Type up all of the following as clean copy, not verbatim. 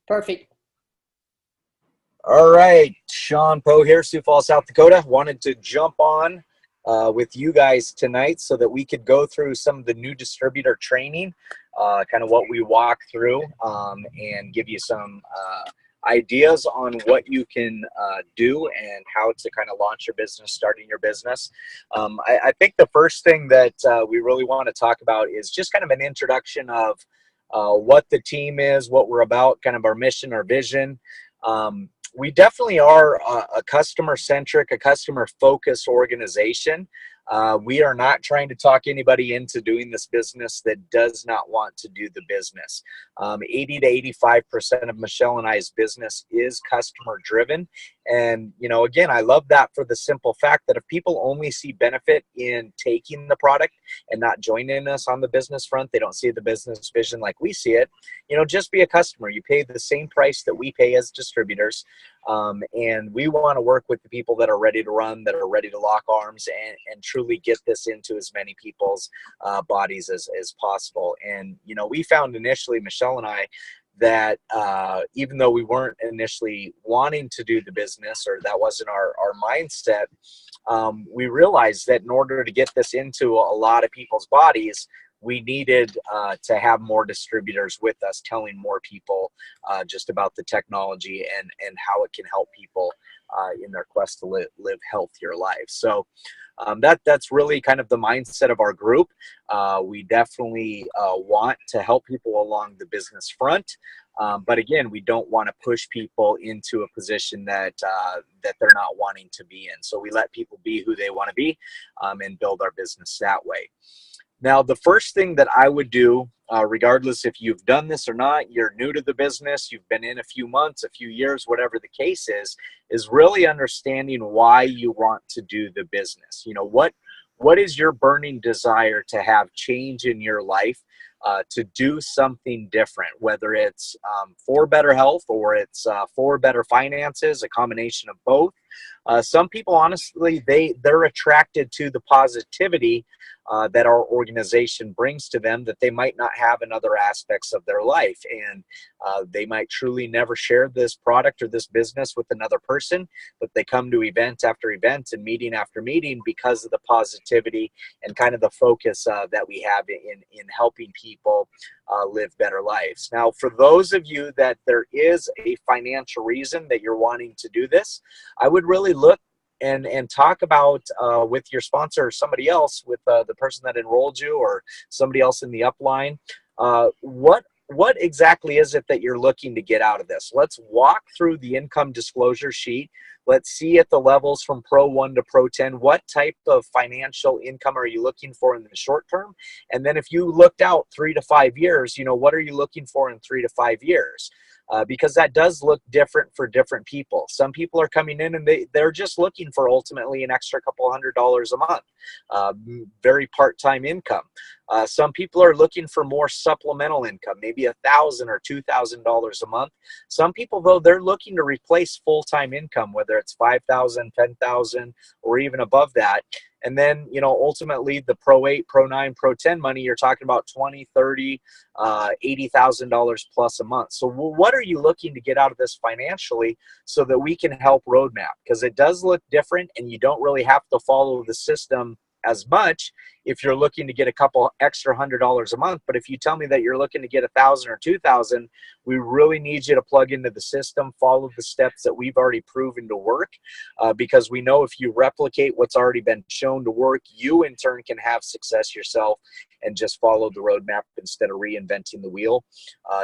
Perfect. All right, Shawn Poe here, Sioux Falls, South Dakota. Wanted to jump on with you guys tonight so that we could go through some of the new distributor training, kind of what we walk through, and give you some ideas on what you can do and how to kind of launch your business, starting your business. I think the first thing that we really want to talk about is just kind of an introduction of what the team is, what we're about, kind of our mission, our vision. We definitely are a customer-centric, a customer-focused organization. We are not trying to talk anybody into doing this business that does not want to do the business. 80 to 85% of Michelle and I's business is customer-driven. And, you know, again, I love that for the simple fact that if people only see benefit in taking the product and not joining us on the business front, they don't see the business vision like we see it, you know, just be a customer. You pay the same price that we pay as distributors. And we want to work with the people that are ready to run, that are ready to lock arms and truly get this into as many people's bodies as possible. And, you know, we found initially, Michelle and I, that even though we weren't initially wanting to do the business, or that wasn't our mindset, we realized that in order to get this into a lot of people's bodies, we needed to have more distributors with us, telling more people just about the technology and how it can help people in their quest to live healthier lives. So that's really kind of the mindset of our group. We definitely want to help people along the business front. But again, we don't want to push people into a position that they're not wanting to be in. So we let people be who they want to be and build our business that way. Now, the first thing that I would do, regardless if you've done this or not, you're new to the business, you've been in a few months, a few years, whatever the case is really understanding why you want to do the business. You know, what is your burning desire to have change in your life, to do something different, whether it's for better health or it's for better finances, a combination of both. Some people, honestly, they're attracted to the positivity that our organization brings to them that they might not have in other aspects of their life. And they might truly never share this product or this business with another person, but they come to event after event and meeting after meeting because of the positivity and kind of the focus that we have in helping people live better lives. Now, for those of you that there is a financial reason that you're wanting to do this, I would really look and talk about with your sponsor or somebody else, with the person that enrolled you or somebody else in the upline, what exactly is it that you're looking to get out of this? Let's walk through the income disclosure sheet. Let's see at the levels from Pro 1 to Pro 10, what type of financial income are you looking for in the short term? And then if you looked out 3 to 5 years, you know, what are you looking for in 3 to 5 years? Because that does look different for different people. Some people are coming in and they're just looking for ultimately an extra couple $100 a month, very part-time income. Some people are looking for more supplemental income, maybe $1,000 or $2,000 a month. Some people, though, they're looking to replace full-time income, whether it's $5,000, $10,000, or even above that. And then, you know, ultimately the Pro 8, Pro 9, Pro 10 money, you're talking about $20, $30, $80,000 plus a month. So what are you looking to get out of this financially so that we can help roadmap? Because it does look different and you don't really have to follow the system as much if you're looking to get a couple extra $100 a month. But if you tell me that you're looking to get 1,000 or 2,000, we really need you to plug into the system, follow the steps that we've already proven to work, because we know if you replicate what's already been shown to work, you in turn can have success yourself and just follow the roadmap instead of reinventing the wheel.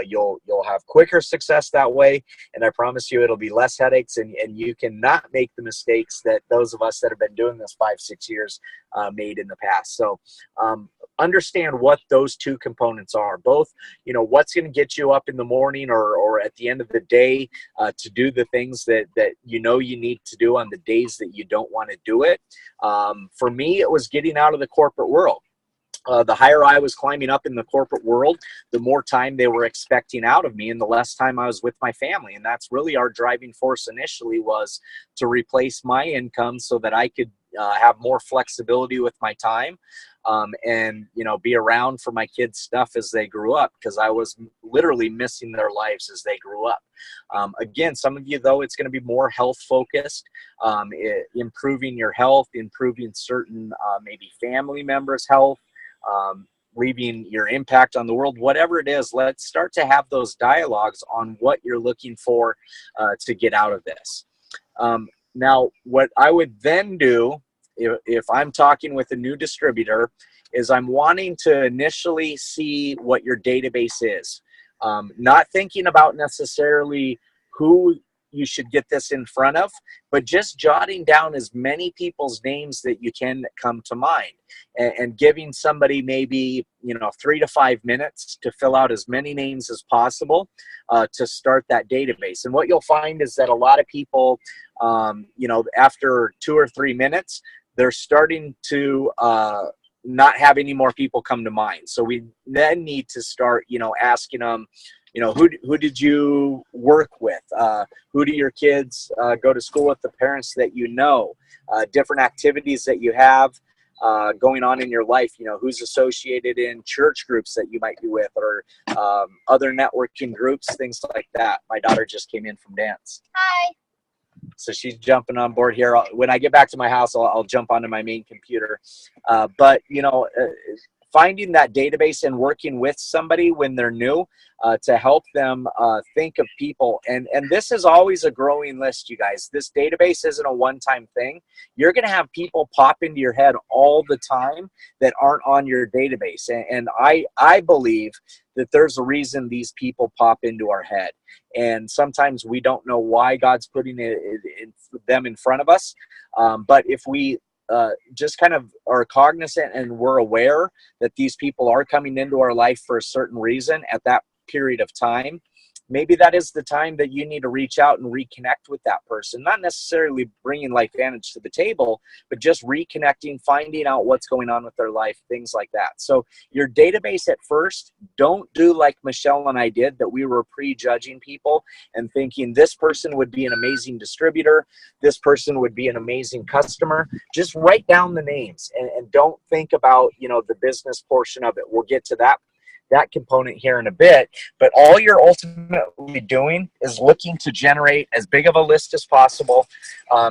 You'll have quicker success that way, and I promise you it'll be less headaches, and you cannot make the mistakes that those of us that have been doing this 5-6 years made in the past. So understand what those two components are. Both, you know, what's going to get you up in the morning or at the end of the day to do the things that you know you need to do on the days that you don't want to do it. For me, it was getting out of the corporate world. The higher I was climbing up in the corporate world, the more time they were expecting out of me and the less time I was with my family. And that's really our driving force initially, was to replace my income so that I could have more flexibility with my time, and, you know, be around for my kids' stuff as they grew up, because I was literally missing their lives as they grew up. Again, some of you, though, it's going to be more health focused, improving your health, improving certain maybe family members' health, leaving your impact on the world, whatever it is. Let's start to have those dialogues on what you're looking for to get out of this. Now, what I would then do, if I'm talking with a new distributor, is I'm wanting to initially see what your database is. Not thinking about necessarily who you should get this in front of, but just jotting down as many people's names that you can that come to mind, and giving somebody maybe, you know, 3 to 5 minutes to fill out as many names as possible to start that database. And what you'll find is that a lot of people, you know, after 2 or 3 minutes, they're starting to not have any more people come to mind. So we then need to start, you know, asking them, you know, who did you work with? Who do your kids go to school with? The parents that you know, different activities that you have going on in your life. You know, who's associated in church groups that you might be with, or other networking groups, things like that. My daughter just came in from dance. Hi. So she's jumping on board here. When I get back to my house, I'll jump onto my main computer. But, you know, finding that database and working with somebody when they're new to help them think of people. And this is always a growing list, you guys. This database isn't a one-time thing. You're going to have people pop into your head all the time that aren't on your database. And I believe that there's a reason these people pop into our head. And sometimes we don't know why God's putting them in front of us. But if we just kind of are cognizant and we're aware that these people are coming into our life for a certain reason at that period of time, maybe that is the time that you need to reach out and reconnect with that person. Not necessarily bringing LifeVantage to the table, but just reconnecting, finding out what's going on with their life, things like that. So your database at first, don't do like Michelle and I did, that we were prejudging people and thinking this person would be an amazing distributor, this person would be an amazing customer. Just write down the names and don't think about, you know, the business portion of it. We'll get to that component here in a bit, but all you're ultimately doing is looking to generate as big of a list as possible,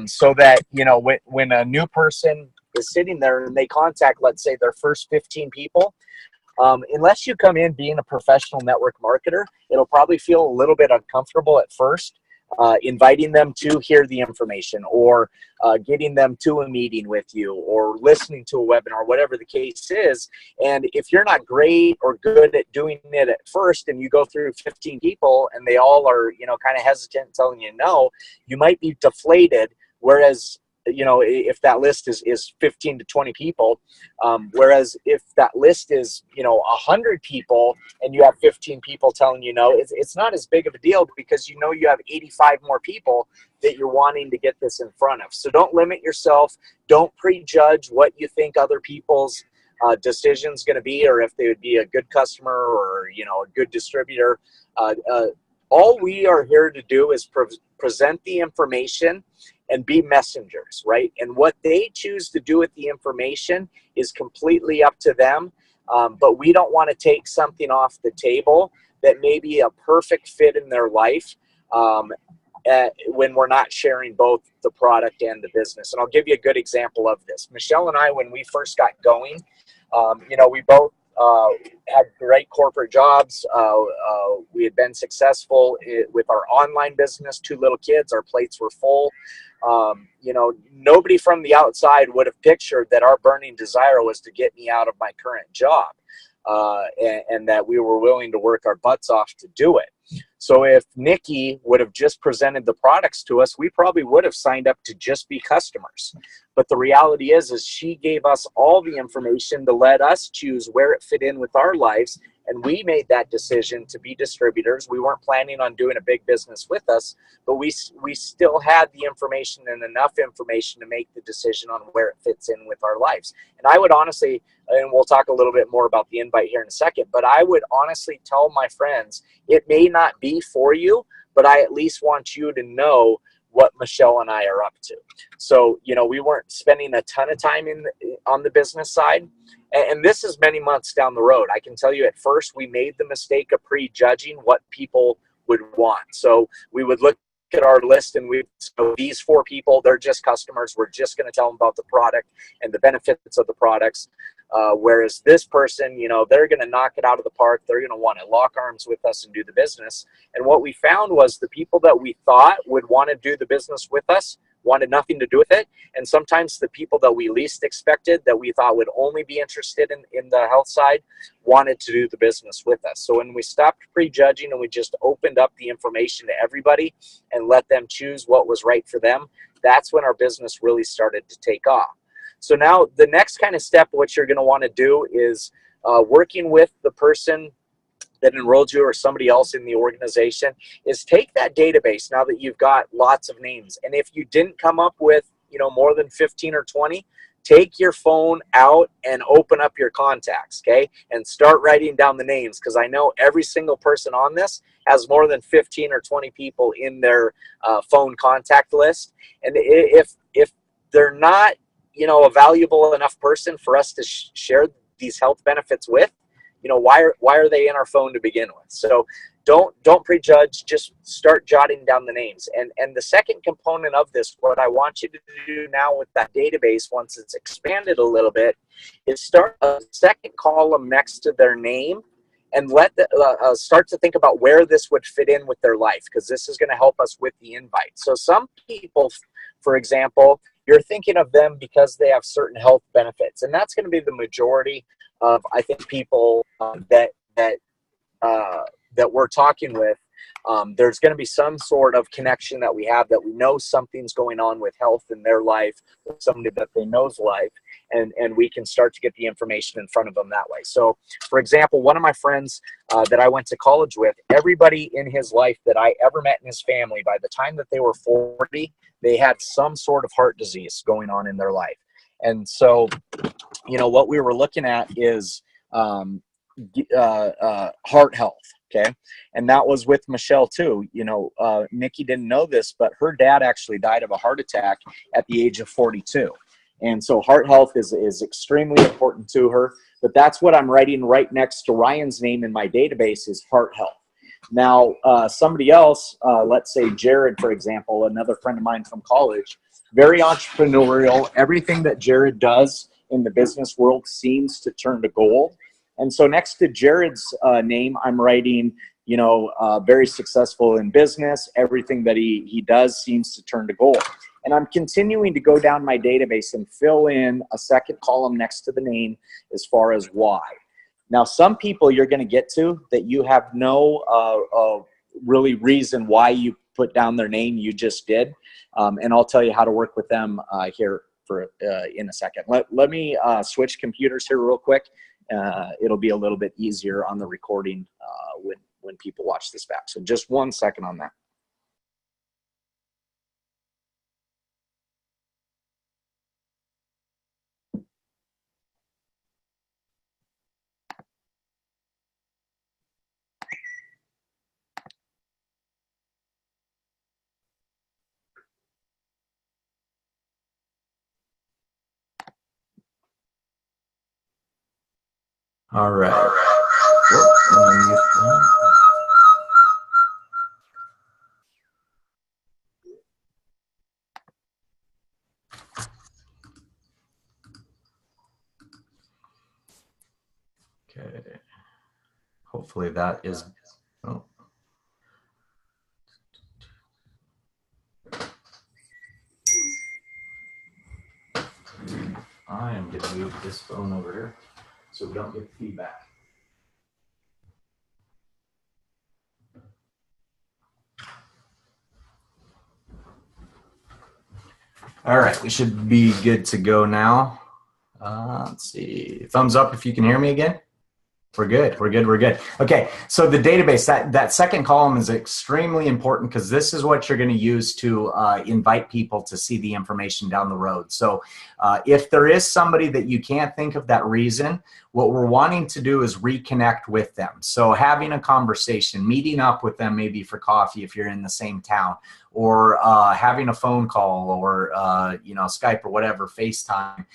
so that, you know, when a new person is sitting there and they contact, let's say, their first 15 people, unless you come in being a professional network marketer, it'll probably feel a little bit uncomfortable at first, inviting them to hear the information, or getting them to a meeting with you, or listening to a webinar, whatever the case is. And if you're not great or good at doing it at first, and you go through 15 people and they all are, you know, kind of hesitant, telling you no, you might be deflated. Whereas, you know, if that list is 15 to 20 people, whereas if that list is, you know, 100 people and you have 15 people telling you no, it's not as big of a deal, because you know you have 85 more people that you're wanting to get this in front of. So don't limit yourself. Don't prejudge what you think other people's decision's going to be, or if they would be a good customer or, you know, a good distributor. All we are here to do is present the information and be messengers, right? And what they choose to do with the information is completely up to them. But we don't want to take something off the table that may be a perfect fit in their life when we're not sharing both the product and the business. And I'll give you a good example of this. Michelle and I, when we first got going, you know, we both had great corporate jobs. We had been successful with our online business, 2 little kids, our plates were full. You know, nobody from the outside would have pictured that our burning desire was to get me out of my current job, and that we were willing to work our butts off to do it. So if Nikki would have just presented the products to us, we probably would have signed up to just be customers. But the reality is she gave us all the information to let us choose where it fit in with our lives And we made that decision to be distributors. We weren't planning on doing a big business with us, but we still had the information and enough information to make the decision on where it fits in with our lives. And I would honestly, and we'll talk a little bit more about the invite here in a second, but I would honestly tell my friends, it may not be for you, but I at least want you to know what Michelle and I are up to. So, you know, we weren't spending a ton of time on the business side. And this is many months down the road. I can tell you at first we made the mistake of prejudging what people would want. So we would look at our list and so these 4 people, they're just customers. We're just going to tell them about the product and the benefits of the products. Whereas this person, you know, they're going to knock it out of the park. They're going to want to lock arms with us and do the business. And what we found was the people that we thought would want to do the business with us wanted nothing to do with it. And sometimes the people that we least expected, that we thought would only be interested in the health side, wanted to do the business with us. So when we stopped prejudging and we just opened up the information to everybody and let them choose what was right for them, that's when our business really started to take off. So now the next kind of step, what you're going to want to do is working with the person that enrolled you or somebody else in the organization, is take that database now that you've got lots of names. And if you didn't come up with, you know, more than 15 or 20, take your phone out and open up your contacts, okay? And start writing down the names, because I know every single person on this has more than 15 or 20 people in their phone contact list. And if they're not, you know, a valuable enough person for us to share these health benefits with, you know, why are they in our phone to begin with? So don't prejudge, just start jotting down the names. And the second component of this, what I want you to do now with that database, once it's expanded a little bit, is start a second column next to their name and start to think about where this would fit in with their life, because this is going to help us with the invite. So some people, for example, you're thinking of them because they have certain health benefits, and that's going to be the majority of, I think, people that we're talking with. There's going to be some sort of connection that we have, that we know something's going on with health in their life, with somebody that they know's life, and we can start to get the information in front of them that way. So, for example, one of my friends that I went to college with, everybody in his life that I ever met in his family, by the time that they were 40, they had some sort of heart disease going on in their life. And so, you know, what we were looking at is heart health, okay? And that was with Michelle too. You know, Nikki didn't know this, but her dad actually died of a heart attack at the age of 42. And so heart health is extremely important to her. But that's what I'm writing right next to Ryan's name in my database, is heart health. Now, somebody else, let's say Jared, for example, another friend of mine from college, very entrepreneurial. Everything that Jared does in the business world seems to turn to gold. And so next to Jared's name, I'm writing, you know, very successful in business. Everything that he does seems to turn to gold. And I'm continuing to go down my database and fill in a second column next to the name as far as why. Now, some people you're going to get to that you have no really reason why you put down their name, you just did. And I'll tell you how to work with them here in a second. Let me switch computers here real quick. It'll be a little bit easier on the recording when people watch this back. So just 1 second on that. All right. Okay. Hopefully that is. Oh. I am going to move this phone over here so we don't get feedback. All right, we should be good to go now. Let's see. Thumbs up if you can hear me again. We're good. We're good. We're good. Okay. So the database, that second column is extremely important because this is what you're going to use to invite people to see the information down the road. So if there is somebody that you can't think of that reason, what we're wanting to do is reconnect with them. So having a conversation, meeting up with them maybe for coffee if you're in the same town, or having a phone call, or Skype or whatever, FaceTime,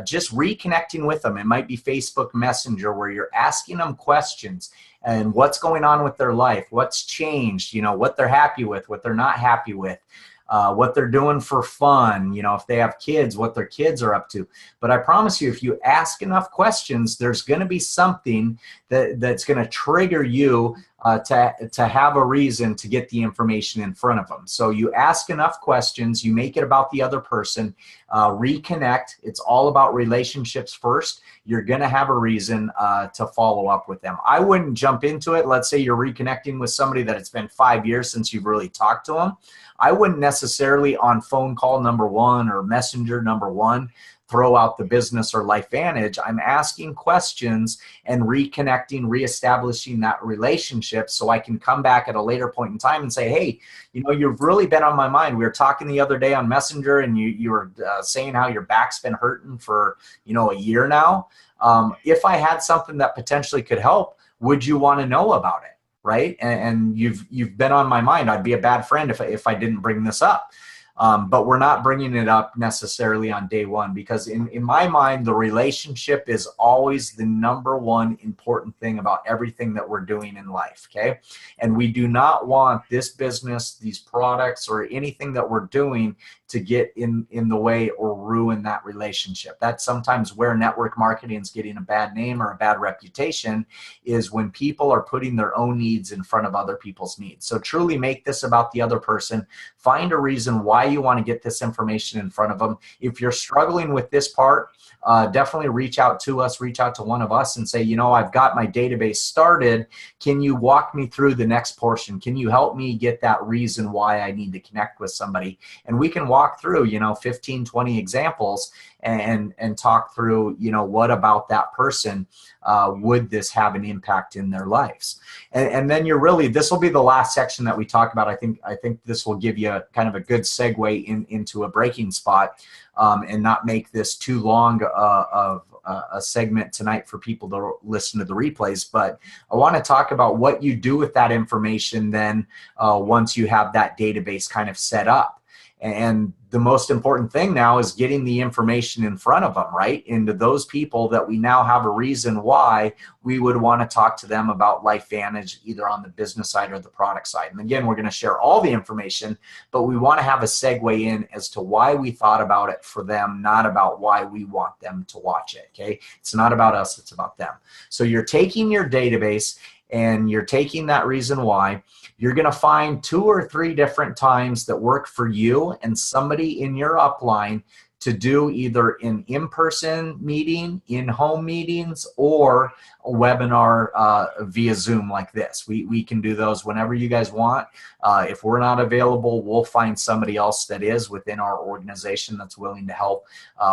just reconnecting with them. It might be Facebook Messenger, where you're asking them questions and what's going on with their life, what's changed, what they're happy with, what they're not happy with. What they're doing for fun, if they have kids, what their kids are up to. But I promise you, if you ask enough questions, there's going to be something that's going to trigger you to have a reason to get the information in front of them. So you ask enough questions, you make it about the other person, reconnect. It's all about relationships first. You're going to have a reason to follow up with them. I wouldn't jump into it. Let's say you're reconnecting with somebody that it's been 5 years since you've really talked to them. I wouldn't necessarily on phone call number one or messenger number one throw out the business or life vantage. I'm asking questions and reconnecting, reestablishing that relationship so I can come back at a later point in time and say, hey, you've really been on my mind. We were talking the other day on Messenger, and you were saying how your back's been hurting for, a year now. If I had something that potentially could help, would you want to know about it? Right? And you've been on my mind. I'd be a bad friend if I didn't bring this up. But we're not bringing it up necessarily on day one, because in my mind, the relationship is always the number one important thing about everything that we're doing in life, okay? And we do not want this business, these products, or anything that we're doing to get in the way or ruin that relationship. That's sometimes where network marketing is getting a bad name or a bad reputation, is when people are putting their own needs in front of other people's needs. So truly make this about the other person. Find a reason why you want to get this information in front of them. If you're struggling with this part, definitely reach out to us, reach out to one of us and say, I've got my database started. Can you walk me through the next portion? Can you help me get that reason why I need to connect with somebody? And we can walk through, 15, 20 examples and talk through, what about that person would this have an impact in their lives? And then this will be the last section that we talk about. I think this will give you kind of a good segue into a breaking spot, and not make this too long of a segment tonight for people to listen to the replays. But I want to talk about what you do with that information then once you have that database kind of set up. And the most important thing now is getting the information in front of them, right? Into those people that we now have a reason why we would want to talk to them about Life Vantage, either on the business side or the product side. And again, we're going to share all the information, but we want to have a segue in as to why we thought about it for them, not about why we want them to watch it, okay? It's not about us, it's about them. So you're taking your database and you're taking that reason why. You're going to find 2 or 3 different times that work for you and somebody in your upline to do either an in-person meeting, in-home meetings, or a webinar via Zoom like this. We can do those whenever you guys want. If we're not available, we'll find somebody else that is within our organization that's willing to help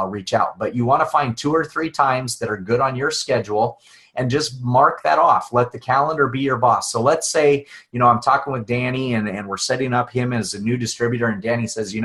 reach out. But you want to find 2 or 3 times that are good on your schedule, and just mark that off. Let the calendar be your boss. So let's say, I'm talking with Danny and we're setting up him as a new distributor, and Danny says,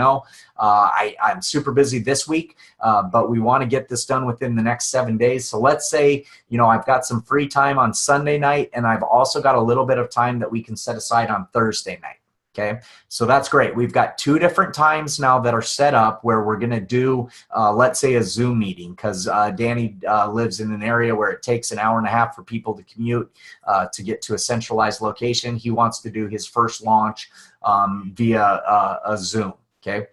I'm super busy this week, but we want to get this done within the next 7 days. So let's say, I've got some free time on Sunday night, and I've also got a little bit of time that we can set aside on Thursday night. Okay, so that's great. We've got 2 different times now that are set up where we're going to do, let's say, a Zoom meeting, because Danny lives in an area where it takes an hour and a half for people to commute to get to a centralized location. He wants to do his first launch via a Zoom, okay?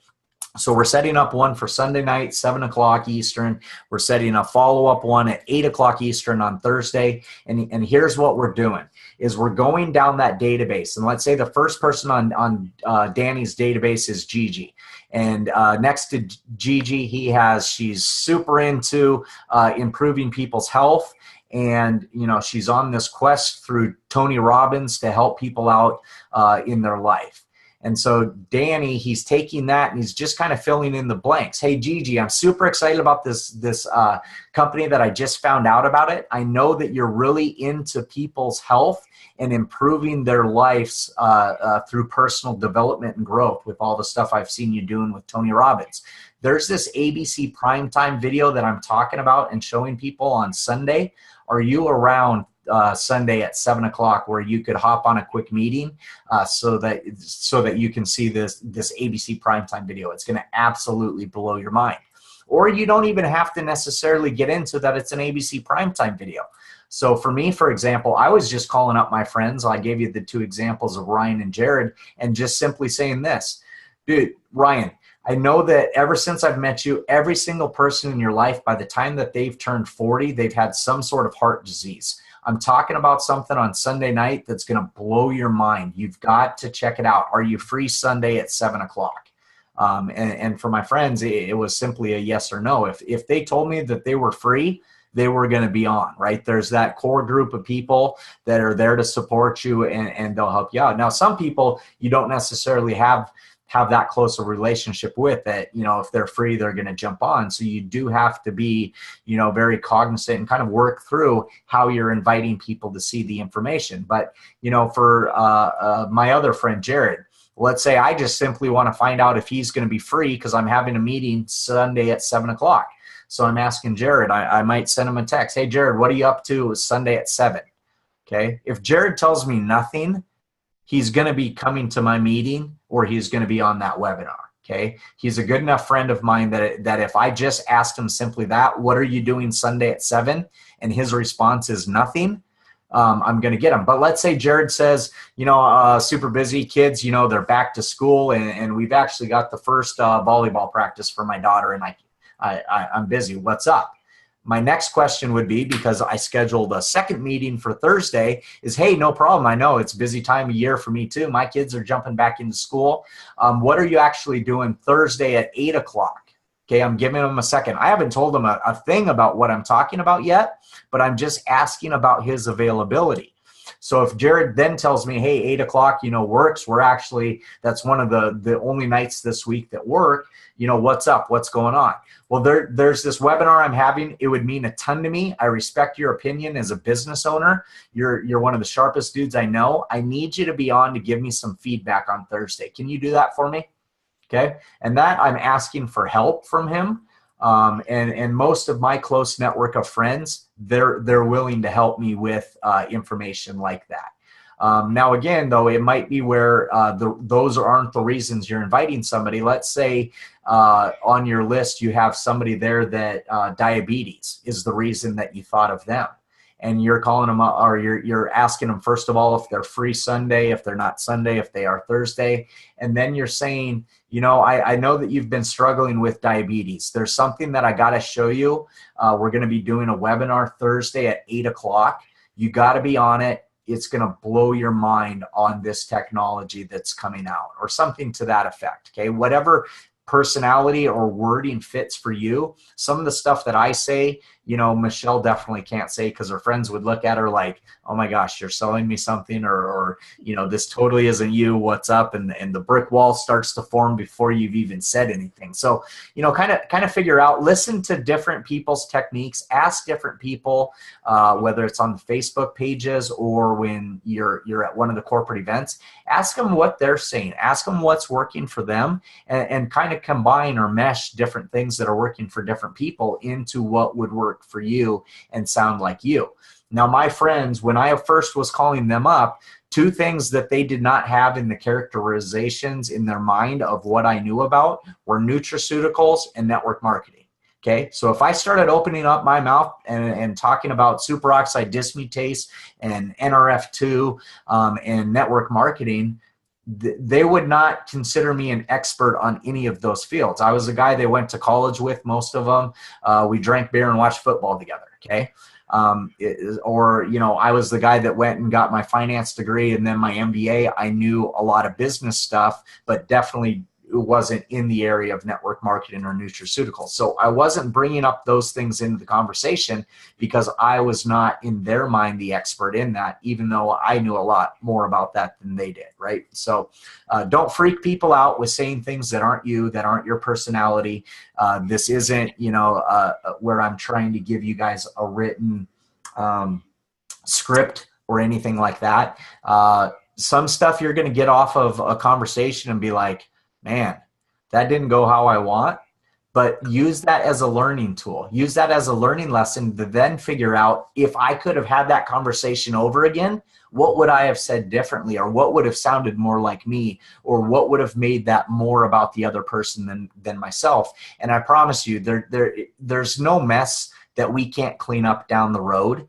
So we're setting up one for Sunday night, 7 o'clock Eastern. We're setting a follow-up one at 8 o'clock Eastern on Thursday. And here's what we're doing, is we're going down that database. And let's say the first person on Danny's database is Gigi. And next to Gigi, she's super into improving people's health. And, she's on this quest through Tony Robbins to help people out in their life. And so Danny, he's taking that and he's just kind of filling in the blanks. Hey, Gigi, I'm super excited about this company that I just found out about it. I know that you're really into people's health and improving their lives through personal development and growth with all the stuff I've seen you doing with Tony Robbins. There's this ABC primetime video that I'm talking about and showing people on Sunday. Are you around Sunday at 7 o'clock where you could hop on a quick meeting so that you can see this ABC primetime video? It's going to absolutely blow your mind. Or you don't even have to necessarily get into that it's an ABC primetime video. So for me, for example, I was just calling up my friends. I gave you the 2 examples of Ryan and Jared, and just simply saying this. Dude, Ryan, I know that ever since I've met you, every single person in your life, by the time that they've turned 40, they've had some sort of heart disease. I'm talking about something on Sunday night that's going to blow your mind. You've got to check it out. Are you free Sunday at 7 o'clock? And for my friends, it was simply a yes or no. If they told me that they were free, they were going to be on, right? There's that core group of people that are there to support you and they'll help you out. Now, some people you don't necessarily have that close a relationship with that, if they're free, they're going to jump on. So you do have to be, very cognizant and kind of work through how you're inviting people to see the information. But, for my other friend, Jared, let's say I just simply want to find out if he's going to be free because I'm having a meeting Sunday at 7 o'clock. So I'm asking Jared, I might send him a text. Hey, Jared, what are you up to Sunday at 7? Okay. If Jared tells me nothing, he's going to be coming to my meeting or he's going to be on that webinar. Okay. He's a good enough friend of mine that if I just asked him simply that, what are you doing Sunday at 7? And his response is nothing, I'm going to get him. But let's say Jared says, super busy kids, they're back to school and we've actually got the first volleyball practice for my daughter and I'm busy. What's up? My next question would be, because I scheduled a second meeting for Thursday, is, hey, no problem. I know it's a busy time of year for me too. My kids are jumping back into school. What are you actually doing Thursday at 8 o'clock? Okay, I'm giving them a second. I haven't told them a thing about what I'm talking about yet, but I'm just asking about his availability. So if Jared then tells me, hey, 8 o'clock, works, that's one of the only nights this week that work, what's up? What's going on? Well, there's this webinar I'm having. It would mean a ton to me. I respect your opinion as a business owner. You're one of the sharpest dudes I know. I need you to be on to give me some feedback on Thursday. Can you do that for me? Okay. And that I'm asking for help from him. And most of my close network of friends, they're willing to help me with information like that. Now, again, though, it might be where those aren't the reasons you're inviting somebody. Let's say on your list you have somebody there that diabetes is the reason that you thought of them. And you're calling them up, or you're asking them, first of all, if they're free Sunday, if they're not Sunday, if they are Thursday. And then you're saying, I know that you've been struggling with diabetes. There's something that I got to show you. We're going to be doing a webinar Thursday at 8 o'clock. You got to be on it. It's going to blow your mind on this technology that's coming out, or something to that effect. Okay, whatever personality or wording fits for you. Some of the stuff that I say, Michelle definitely can't say, because her friends would look at her like, oh my gosh, you're selling me something, or this totally isn't you, what's up? And the brick wall starts to form before you've even said anything. So, kind of figure out, listen to different people's techniques, ask different people, whether it's on the Facebook pages or when you're at one of the corporate events, ask them what they're saying, ask them what's working for them, and kind of combine or mesh different things that are working for different people into what would work for you and sound like you. Now, my friends, when I first was calling them up, 2 things that they did not have in the characterizations in their mind of what I knew about were nutraceuticals and network marketing. Okay, so if I started opening up my mouth and talking about superoxide dismutase and NRF2 and network marketing, they would not consider me an expert on any of those fields. I was a guy they went to college with, most of them. We drank beer and watched football together, okay? I was the guy that went and got my finance degree and then my MBA. I knew a lot of business stuff, but definitely wasn't in the area of network marketing or nutraceuticals. So I wasn't bringing up those things into the conversation because I was not, in their mind, the expert in that, even though I knew a lot more about that than they did, right? So don't freak people out with saying things that aren't you, that aren't your personality. This isn't, where I'm trying to give you guys a written script or anything like that. Some stuff you're going to get off of a conversation and be like, man, that didn't go how I want. But use that as a learning tool. Use that as a learning lesson to then figure out, if I could have had that conversation over again, what would I have said differently, or what would have sounded more like me, or what would have made that more about the other person than myself. And I promise you, there's no mess that we can't clean up down the road.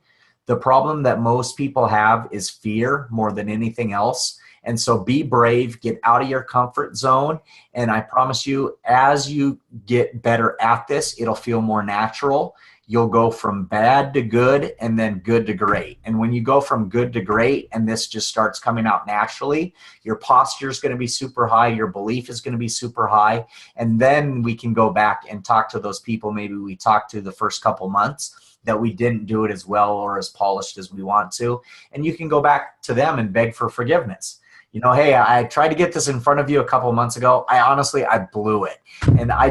The problem that most people have is fear more than anything else. And so be brave, get out of your comfort zone. And I promise you, as you get better at this, it'll feel more natural. You'll go from bad to good, and then good to great. And when you go from good to great, and this just starts coming out naturally, your posture is going to be super high. Your belief is going to be super high. And then we can go back and talk to those people maybe we talked to the first couple months that we didn't do it as well or as polished as we want to. And you can go back to them and beg for forgiveness. Hey, I tried to get this in front of you a couple of months ago. I blew it. And I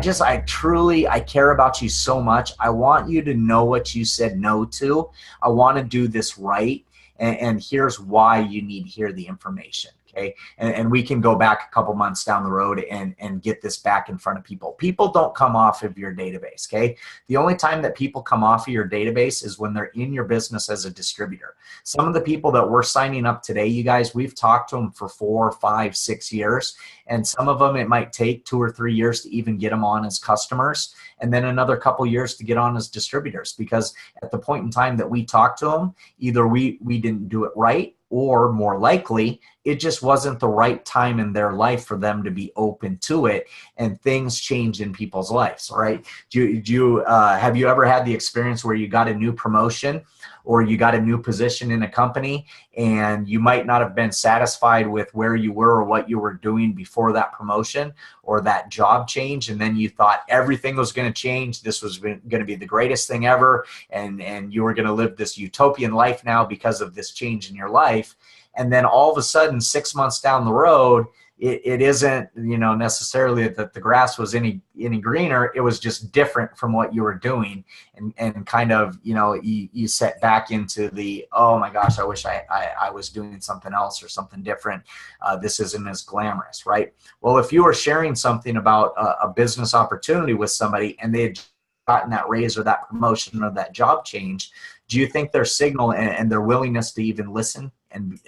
care about you so much. I want you to know what you said no to. I want to do this right. And here's why you need to hear the information. Okay. And we can go back a couple months down the road and get this back in front of people. People don't come off of your database. Okay. The only time that people come off of your database is when they're in your business as a distributor. Some of the people that we're signing up today, you guys, we've talked to them for 4, 5, 6 years. And some of them, it might take 2 or 3 years to even get them on as customers. And then another couple years to get on as distributors, because at the point in time that we talked to them, either we didn't do it right, or more likely, it just wasn't the right time in their life for them to be open to it. And things change in people's lives, right? Have you ever had the experience where you got a new promotion or you got a new position in a company, and you might not have been satisfied with where you were or what you were doing before that promotion or that job change, and then you thought everything was going to change, this was going to be the greatest thing ever, and you were going to live this utopian life now because of this change in your life. And then all of a sudden, 6 months down the road, it isn't, necessarily that the grass was any greener. It was just different from what you were doing, and kind of, you set back into the, oh my gosh, I wish I was doing something else or something different. This isn't as glamorous, right? Well, if you were sharing something about a business opportunity with somebody and they had gotten that raise or that promotion or that job change, do you think their signal and their willingness to even listen and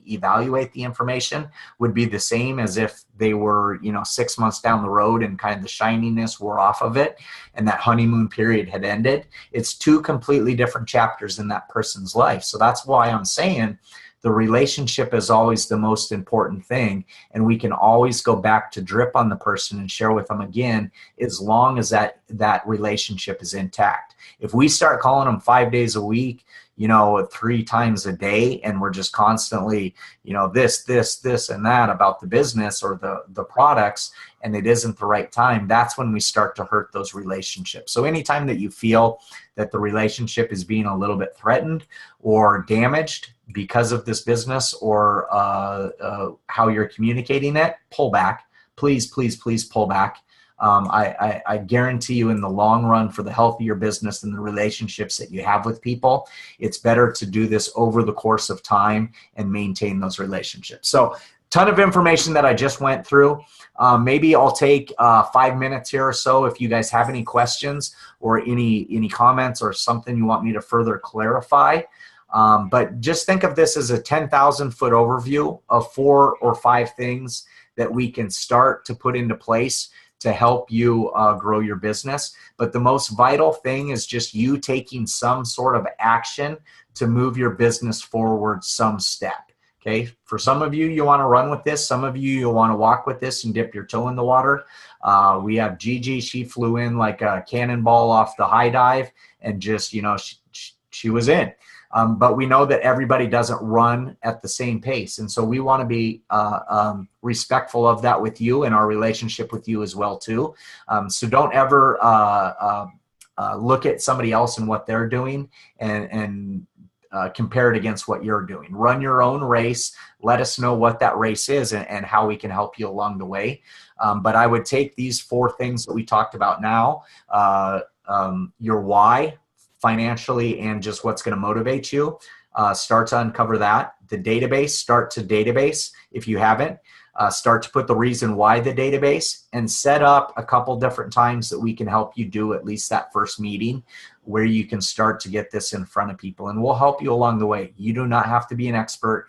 evaluate the information would be the same as if they were, 6 months down the road and kind of the shininess wore off of it and that honeymoon period had ended? It's 2 completely different chapters in that person's life. So that's why I'm saying the relationship is always the most important thing, and we can always go back to drip on the person and share with them again, as long as that relationship is intact. If we start calling them 5 days a week, 3 times a day, and we're just constantly, this and that about the business or the products, and it isn't the right time, that's when we start to hurt those relationships. So anytime that you feel that the relationship is being a little bit threatened or damaged because of this business or how you're communicating it, pull back. Please, please, please pull back. I guarantee you, in the long run, for the health of your business and the relationships that you have with people, it's better to do this over the course of time and maintain those relationships. So, ton of information that I just went through. Maybe I'll take 5 minutes here or so if you guys have any questions or any comments or something you want me to further clarify. But just think of this as a 10,000 foot overview of 4 or 5 things that we can start to put into place to help you grow your business. But the most vital thing is just you taking some sort of action to move your business forward some step. Okay, for some of you, you want to run with this. Some of you want to walk with this and dip your toe in the water. We have Gigi. She flew in like a cannonball off the high dive and just, she was in. But we know that everybody doesn't run at the same pace. And so we want to be respectful of that with you and our relationship with you as well, too. So don't ever look at somebody else and what they're doing and compare it against what you're doing. Run your own race. Let us know what that race is and how we can help you along the way. But I would take these 4 things that we talked about now, your why financially and just what's going to motivate you. Start to uncover that. The database, start to database if you haven't. Start to put the reason why the database and set up a couple different times that we can help you do at least that first meeting where you can start to get this in front of people, and we'll help you along the way. You do not have to be an expert.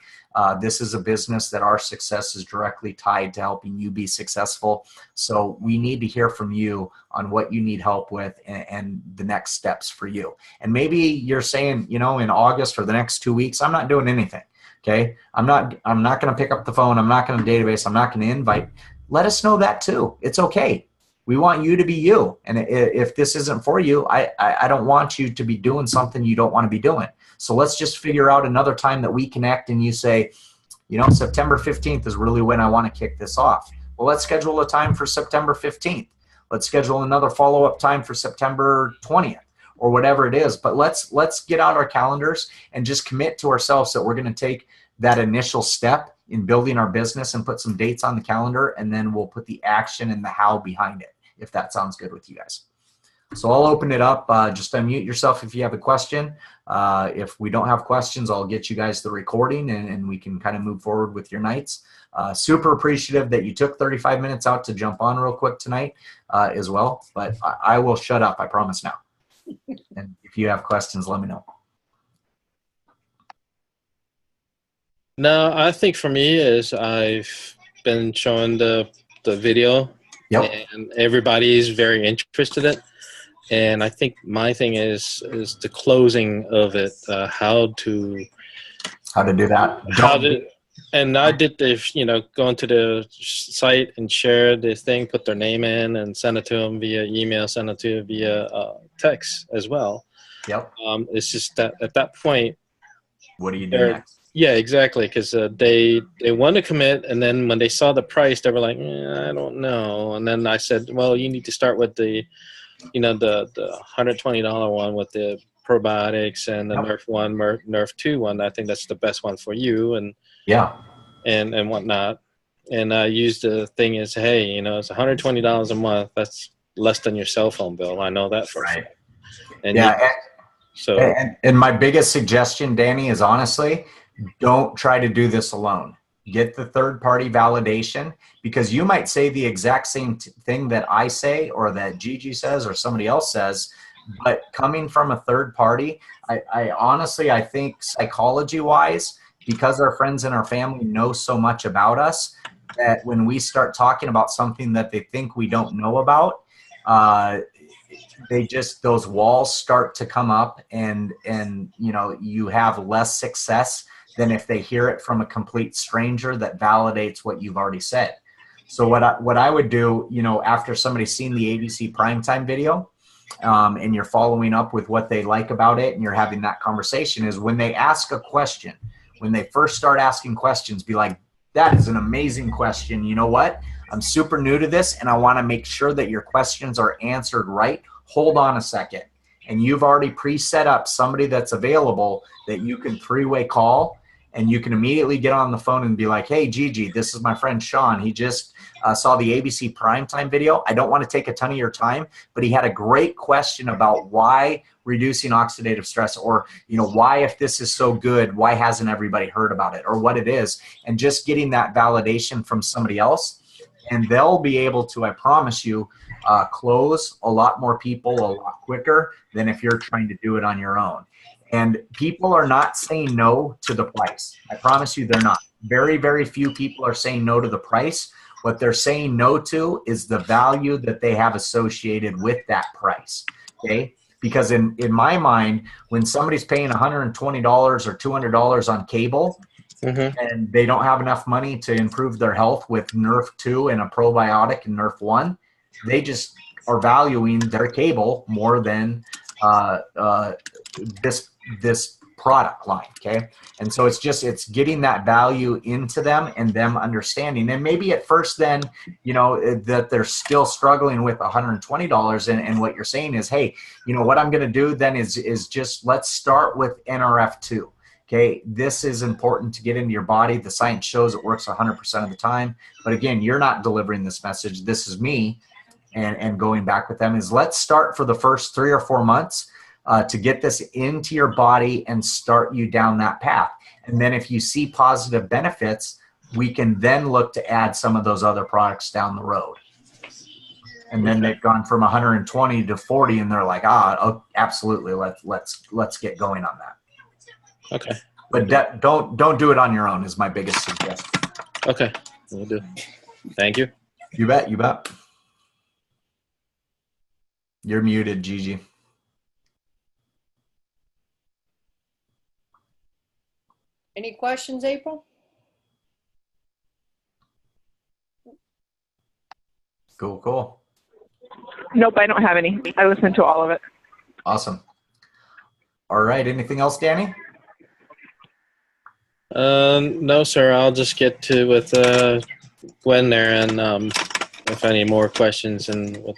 This is a business that our success is directly tied to helping you be successful. So we need to hear from you on what you need help with and the next steps for you. And maybe you're saying, in August or the next 2 weeks, I'm not doing anything. Okay. I'm not going to pick up the phone. I'm not going to database. I'm not going to invite. Let us know that too. It's okay. We want you to be you. And if this isn't for you, I don't want you to be doing something you don't want to be doing. So let's just figure out another time that we connect and you say, September 15th is really when I want to kick this off. Well, let's schedule a time for September 15th. Let's schedule another follow-up time for September 20th or whatever it is. But let's get out our calendars and just commit to ourselves that we're going to take that initial step in building our business and put some dates on the calendar, and then we'll put the action and the how behind it, if that sounds good with you guys. So I'll open it up. Just unmute yourself if you have a question. If we don't have questions, I'll get you guys the recording and we can kind of move forward with your nights. Super appreciative that you took 35 minutes out to jump on real quick tonight as well. But I will shut up, I promise now. And if you have questions, let me know. No, I think for me is I've been showing the video. Yep. And everybody is very interested in it. And I think my thing is the closing of it, how to do that. And I did this, go into the site and share this thing, put their name in and send it to them via email, send it to them via text as well. Yep. It's just that at that point, what do you do next? Yeah, exactly. Because they want to commit, and then when they saw the price, they were like, I don't know. And then I said, well, you need to start with the $120 one with the probiotics and the Nerf 1, Nerf 2 one. I think that's the best one for you, and and whatnot. And I used the thing as, hey, it's $120 a month. That's less than your cell phone bill. I know that for sure. And and my biggest suggestion, Danny, is honestly, don't try to do this alone. Get the third-party validation, because you might say the exact same thing that I say or that Gigi says or somebody else says, but coming from a third party, I honestly, I think psychology-wise, because our friends and our family know so much about us, that when we start talking about something that they think we don't know about, those walls start to come up, and you have less success than if they hear it from a complete stranger that validates what you've already said. So what I would do, after somebody's seen the ABC primetime video, and you're following up with what they like about it, and you're having that conversation, is when they ask a question, when they first start asking questions, be like, that is an amazing question. You know what? I'm super new to this, and I want to make sure that your questions are answered right. Hold on a second. And you've already pre-set up somebody that's available that you can three-way call, and you can immediately get on the phone and be like, hey, Gigi, this is my friend Shawn. He just saw the ABC primetime video. I don't want to take a ton of your time, but he had a great question about why reducing oxidative stress, or, why, if this is so good, why hasn't everybody heard about it, or what it is, and just getting that validation from somebody else. And they'll be able to, I promise you, close a lot more people a lot quicker than if you're trying to do it on your own. And people are not saying no to the price. I promise you they're not. Very, very few people are saying no to the price. What they're saying no to is the value that they have associated with that price, okay? Because in my mind, when somebody's paying $120 or $200 on cable, and they don't have enough money to improve their health with Nerf 2 and a probiotic and Nerf 1, they just are valuing their cable more than this product line. Okay. And so it's getting that value into them and them understanding. And maybe at first then, you know, that they're still struggling with $120. And what you're saying is, hey, you know, what I'm going to do then is just, let's start with NRF2. Okay. This is important to get into your body. The science shows it works 100% of the time. But again, you're not delivering this message. This is me. And going back with them is, let's start for the first 3 or 4 months to get this into your body and start you down that path. And then if you see positive benefits, we can then look to add some of those other products down the road. And then they've gone from 120 to 40, and they're like, oh, absolutely, let's get going on that. Okay. But don't do it on your own is my biggest suggestion. Okay, we'll do. Thank you. You bet. You bet. You're muted, Gigi. Any questions, April? Cool. Nope, I don't have any. I listened to all of it. Awesome. All right. Anything else, Danny? No, sir. I'll just get to with Gwen there, and if any more questions, and we'll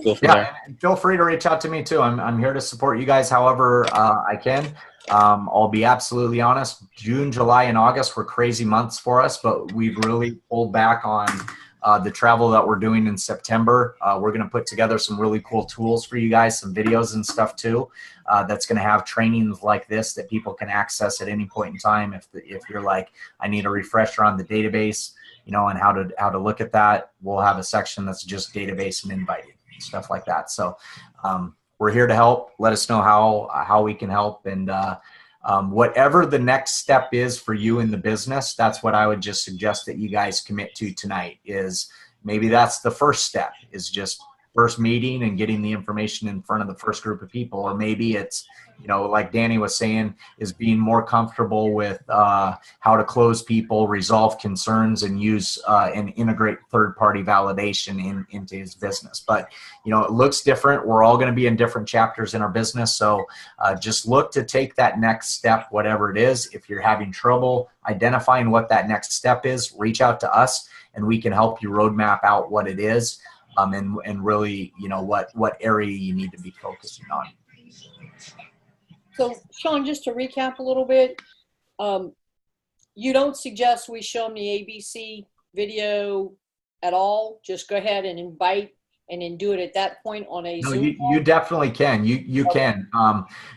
go from there. And feel free to reach out to me too. I'm here to support you guys however I can. I'll be absolutely honest. June, July, and August were crazy months for us, but we've really pulled back on the travel that we're doing in September. We're going to put together some really cool tools for you guys, some videos and stuff too. That's going to have trainings like this that people can access at any point in time. If you're like, I need a refresher on the database, you know, and how to look at that, we'll have a section that's just database and inviting, stuff like that. So we're here to help. Let us know how we can help. And whatever the next step is for you in the business, that's what I would just suggest that you guys commit to tonight. Is maybe that's the first step, is just first meeting and getting the information in front of the first group of people. Or maybe it's, you know, like Danny was saying, is being more comfortable with how to close people, resolve concerns, and use and integrate third-party validation into his business. But, you know, it looks different. We're all going to be in different chapters in our business. So just look to take that next step, whatever it is. If you're having trouble identifying what that next step is, reach out to us and we can help you roadmap out what it is. And really, you know, what area you need to be focusing on. So, Shawn, just to recap a little bit, you don't suggest we show them the ABC video at all? Just go ahead and invite and then do it at that point on a Zoom call? You definitely can. You can.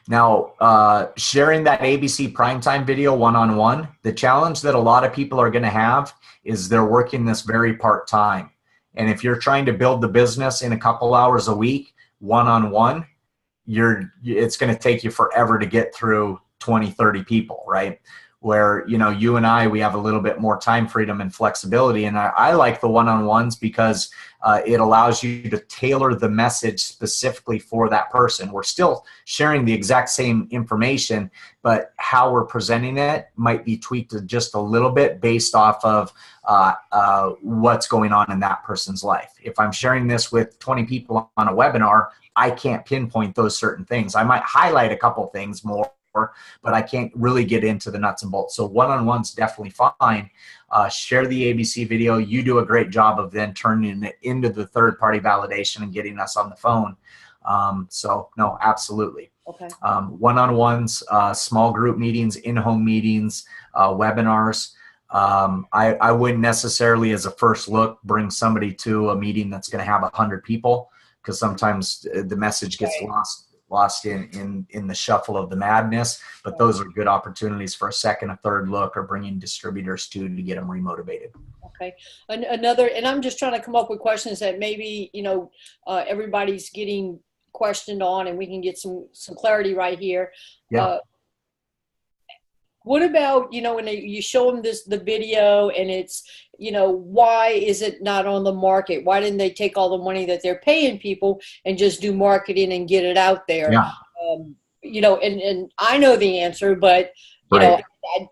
Now, sharing that ABC primetime video one-on-one, the challenge that a lot of people are going to have is they're working this very part-time. And if you're trying to build the business in a couple hours a week, one-on-one, it's going to take you forever to get through 20, 30 people, right? Where, you know, you and I, we have a little bit more time freedom and flexibility. And I like the one-on-ones because it allows you to tailor the message specifically for that person. We're still sharing the exact same information, but how we're presenting it might be tweaked just a little bit based off of what's going on in that person's life. If I'm sharing this with 20 people on a webinar, I can't pinpoint those certain things. I might highlight a couple things more, but I can't really get into the nuts and bolts. So one-on-one's definitely fine. Share the ABC video. You do a great job of then turning it into the third-party validation and getting us on the phone. So no, absolutely. Okay. One-on-ones, small group meetings, in-home meetings, webinars. I wouldn't necessarily, as a first look, bring somebody to a meeting that's going to have 100 people, because sometimes the message gets lost in the shuffle of the madness. But those are good opportunities for a second, a third look, or bringing distributors to get them remotivated. Okay. Another, and I'm just trying to come up with questions that maybe, you know, everybody's getting questioned on, and we can get some clarity right here. Yeah. What about, you know, when you show them the video and it's, you know, why is it not on the market? Why didn't they take all the money that they're paying people and just do marketing and get it out there? Yeah. You know, and I know the answer, but, you know,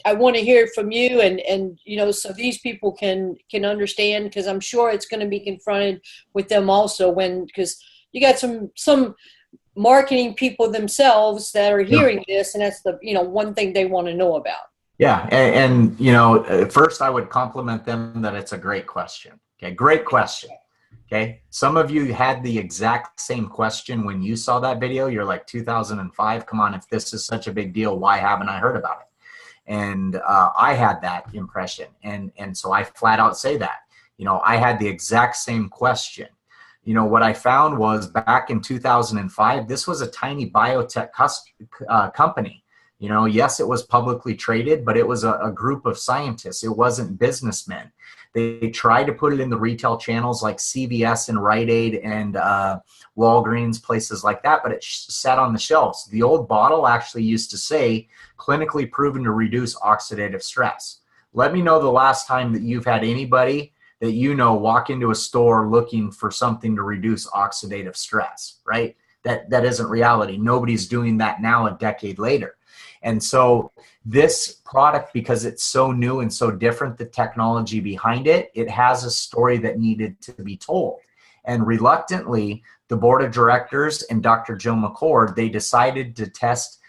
I want to hear it from you and, you know, so these people can understand, because I'm sure it's going to be confronted with them also because you got some marketing people themselves that are hearing this, and that's the, one thing they want to know about. Yeah, and first I would compliment them that it's a great question. Okay, great question. Okay, some of you had the exact same question when you saw that video. You're like, 2005, come on, if this is such a big deal, why haven't I heard about it? And I had that impression, and so I flat out say that. I had the exact same question. What I found was back in 2005, this was a tiny biotech company. Yes, it was publicly traded, but it was a group of scientists. It wasn't businessmen. They tried to put it in the retail channels like CVS and Rite Aid and Walgreens, places like that, but it sat on the shelves. The old bottle actually used to say, clinically proven to reduce oxidative stress. Let me know the last time that you've had anybody that walk into a store looking for something to reduce oxidative stress, right? That isn't reality. Nobody's doing that now a decade later. And so this product, because it's so new and so different, the technology behind it, it has a story that needed to be told. And reluctantly, the board of directors and Dr. Joe McCord, they decided to test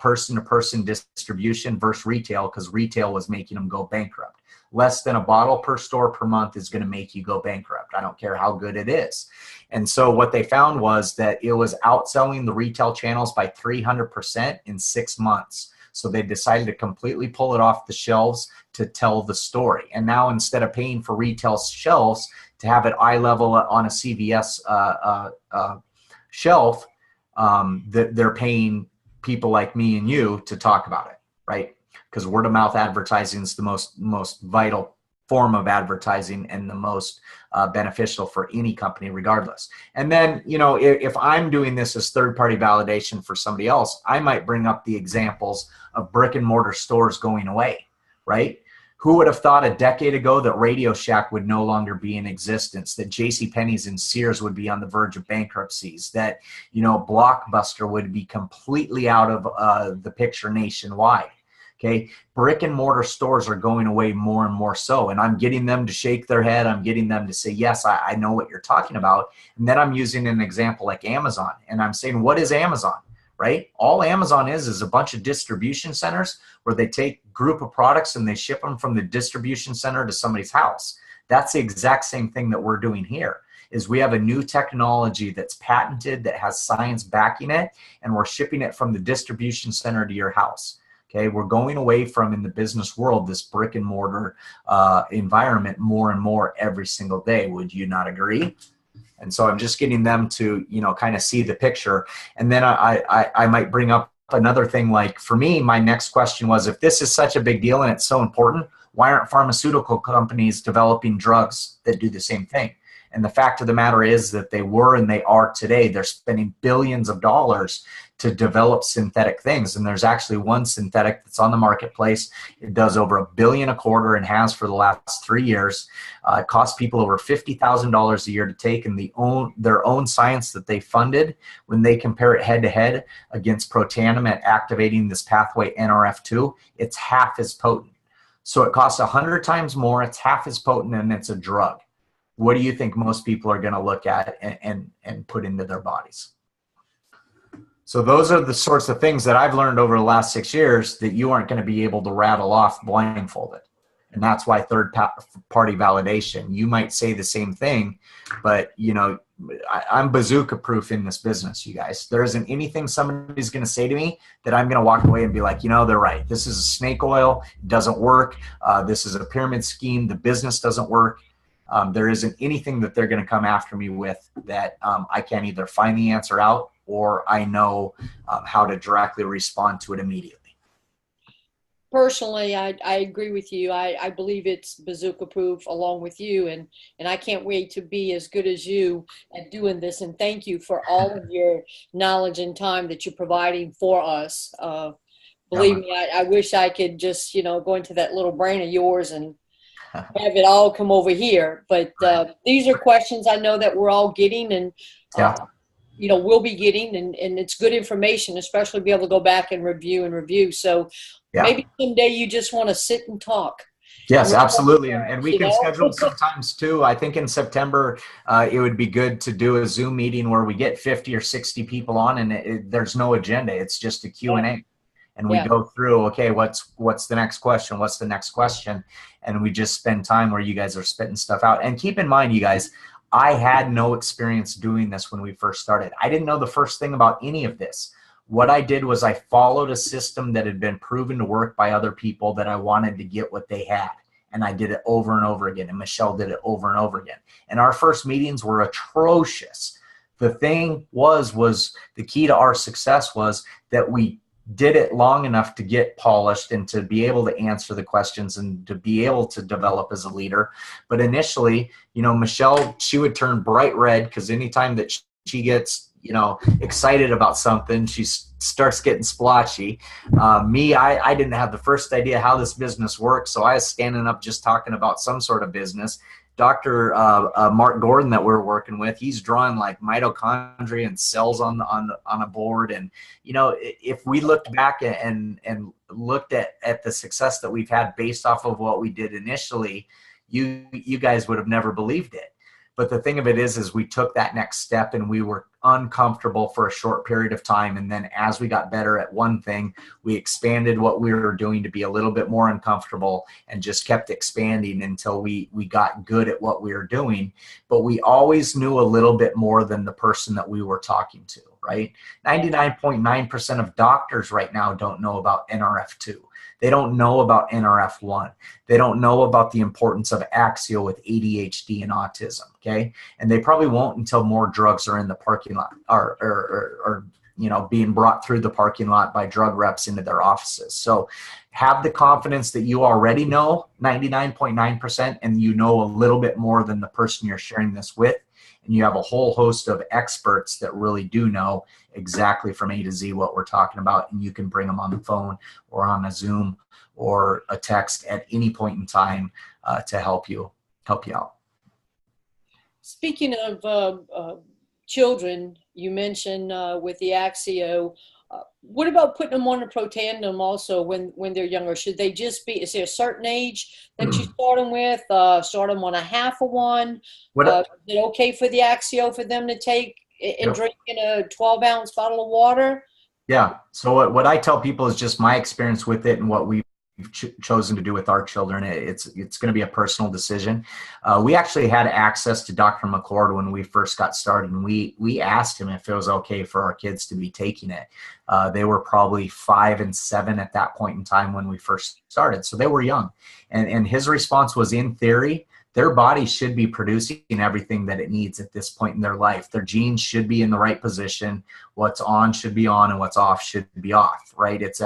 person-to-person distribution versus retail, because retail was making them go bankrupt. Less than a bottle per store per month is going to make you go bankrupt. I don't care how good it is. And so what they found was that it was outselling the retail channels by 300% in 6 months. So they decided to completely pull it off the shelves to tell the story. And now instead of paying for retail shelves to have it eye level on a CVS shelf, they're paying people like me and you to talk about it, right? Because word of mouth advertising is the most vital form of advertising and the most beneficial for any company regardless. And then, if I'm doing this as third-party validation for somebody else, I might bring up the examples of brick and mortar stores going away, right? Who would have thought a decade ago that Radio Shack would no longer be in existence, that JCPenney's and Sears would be on the verge of bankruptcies, that, Blockbuster would be completely out of the picture nationwide? Okay, brick and mortar stores are going away more and more so, and I'm getting them to shake their head. I'm getting them to say, yes, I know what you're talking about. And then I'm using an example like Amazon, and I'm saying, what is Amazon, right? All Amazon is a bunch of distribution centers where they take a group of products and they ship them from the distribution center to somebody's house. That's the exact same thing that we're doing here. Is we have a new technology that's patented, that has science backing it, and we're shipping it from the distribution center to your house. Okay, we're going away from, in the business world, this brick and mortar environment more and more every single day. Would you not agree? And so I'm just getting them to, kind of see the picture. And then I might bring up another thing. Like for me, my next question was, if this is such a big deal and it's so important, why aren't pharmaceutical companies developing drugs that do the same thing? And the fact of the matter is that they were and they are today. They're spending billions of dollars to develop synthetic things. And there's actually one synthetic that's on the marketplace. It does over $1 billion a quarter and has for the last 3 years. It costs people over $50,000 a year to take, and their own science that they funded, when they compare it head to head against protandim at activating this pathway NRF2, it's half as potent. So it costs 100 times more, it's half as potent, and it's a drug. What do you think most people are going to look at and put into their bodies? So those are the sorts of things that I've learned over the last 6 years that you aren't going to be able to rattle off blindfolded. And that's why third-party validation. You might say the same thing, but, I'm bazooka-proof in this business, you guys. There isn't anything somebody's going to say to me that I'm going to walk away and be like, they're right. This is a snake oil. It doesn't work. This is a pyramid scheme. The business doesn't work. There isn't anything that they're going to come after me with that I can't either find the answer out or I know how to directly respond to it immediately. Personally, I agree with you. I believe it's bazooka proof along with you, and I can't wait to be as good as you at doing this. And thank you for all of your knowledge and time that you're providing for us. Believe me, I wish I could just, go into that little brain of yours and have it all come over here. But these are questions I know that we're all getting, and we'll be getting, and it's good information, especially be able to go back and review. So maybe someday you just want to sit and talk Yes, absolutely. And we You can know? schedule sometimes too. I think in September, it would be good to do a Zoom meeting where we get 50 or 60 people on and there's no agenda. It's just a Q&A. And we Yeah. go through, okay, what's the next question? What's the next question? And we just spend time where you guys are spitting stuff out. And keep in mind, you guys, I had no experience doing this when we first started. I didn't know the first thing about any of this. What I did was I followed a system that had been proven to work by other people that I wanted to get what they had. And I did it over and over again. And Michelle did it over and over again. And our first meetings were atrocious. The thing was the key to our success was that we did it long enough to get polished and to be able to answer the questions and to be able to develop as a leader. But initially, you know, Michelle, she would turn bright red because anytime that she gets, you know, excited about something, she starts getting splotchy. I didn't have the first idea how this business works, so I was standing up just talking about some sort of business. Dr. Mark Gordon that we're working with, he's drawing like mitochondria and cells on a board. And, you know, if we looked back and looked at the success that we've had based off of what we did initially, you guys would have never believed it. But the thing of it is we took that next step and we were uncomfortable for a short period of time. And then as we got better at one thing, we expanded what we were doing to be a little bit more uncomfortable and just kept expanding until we got good at what we were doing. But we always knew a little bit more than the person that we were talking to, right? 99.9% of doctors right now don't know about NRF2. They don't know about NRF1. They don't know about the importance of Axio with ADHD and autism, okay? And they probably won't until more drugs are in the parking lot or you know, being brought through the parking lot by drug reps into their offices. So have the confidence that you already know 99.9% and you know a little bit more than the person you're sharing this with. And you have a whole host of experts that really do know exactly from A to Z what we're talking about. And you can bring them on the phone or on a Zoom or a text at any point in time to help you out. Speaking of children, you mentioned with the Axio, what about putting them on a Protandim also when they're younger? Should they just be, is there a certain age that you start them with? Start them on a half of one? Is it okay for the Axio for them to take and drink in a 12-ounce bottle of water? Yeah. So what I tell people is just my experience with it and what we've chosen to do with our children. It's going to be a personal decision. We actually had access to Dr. McCord when we first got started, and we asked him if it was okay for our kids to be taking it. They were probably 5 and 7 at that point in time when we first started, so they were young. And his response was, in theory, their body should be producing everything that it needs at this point in their life. Their genes should be in the right position. What's on should be on and what's off should be off, right? It's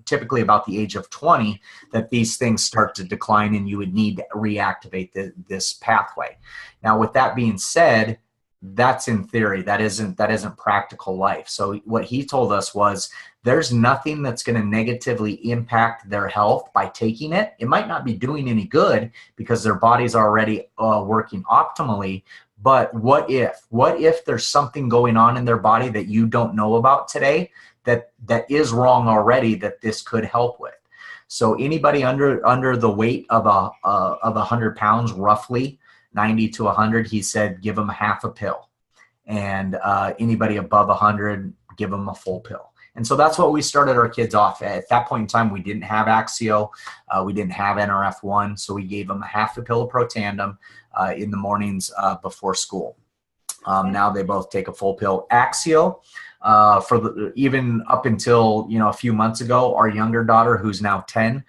typically about the age of 20 that these things start to decline and you would need to reactivate this pathway. Now, with that being said, that's in theory. That isn't practical life. So what he told us was there's nothing that's going to negatively impact their health by taking it. It might not be doing any good because their body's already working optimally. But what if there's something going on in their body that you don't know about today that is wrong already that this could help with? So anybody under the weight of 100 pounds, roughly 90 to 100, he said, give them half a pill. And anybody above 100, give them a full pill. And so that's what we started our kids off at. At that point in time, we didn't have Axio. We didn't have NRF1. So we gave them a half a pill of Protandim in the mornings before school. Now they both take a full pill. Axio, even up until a few months ago, our younger daughter, who's now 10,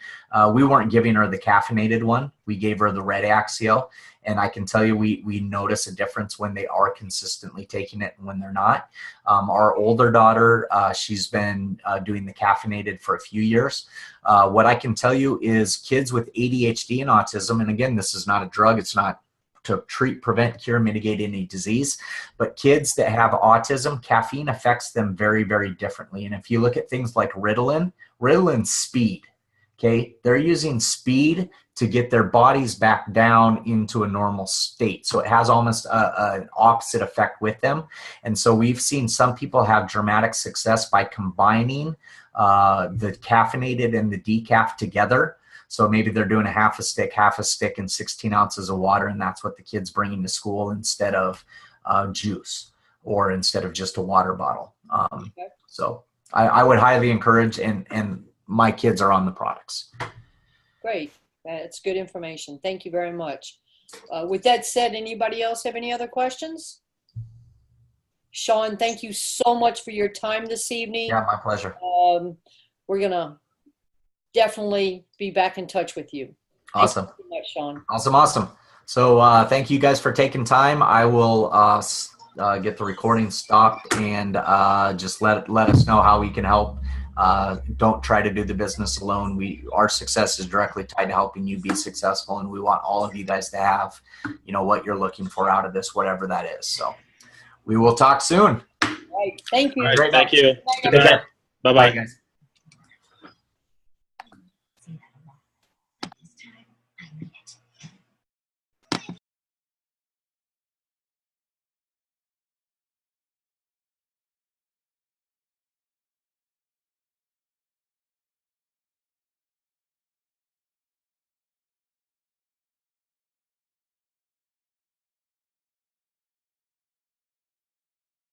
we weren't giving her the caffeinated one. We gave her the red Axio. And I can tell you, we notice a difference when they are consistently taking it and when they're not. Our older daughter, she's been doing the caffeinated for a few years. What I can tell you is kids with ADHD and autism, and again, this is not a drug. It's not to treat, prevent, cure, mitigate any disease. But kids that have autism, caffeine affects them very, very differently. And if you look at things like Ritalin's speed. Okay, they're using speed to get their bodies back down into a normal state. So it has almost an opposite effect with them. And so we've seen some people have dramatic success by combining the caffeinated and the decaf together. So maybe they're doing a half a stick, and 16 ounces of water, and that's what the kid's bringing to school instead of juice or instead of just a water bottle. So I would highly encourage, and my kids are on the products. Great. That's good information. Thank you very much. With that said, anybody else have any other questions? Shawn, thank you so much for your time this evening. Yeah, my pleasure. We're going to definitely be back in touch with you. Awesome. Thank you so much, Shawn. Awesome. So thank you guys for taking time. I will get the recording stopped and just let us know how we can help. Don't try to do the business alone. Our success is directly tied to helping you be successful, and we want all of you guys to have, what you're looking for out of this, whatever that is. So we will talk soon. All right. Thank you. All right, thank you. Take care. Bye-bye. Bye, guys.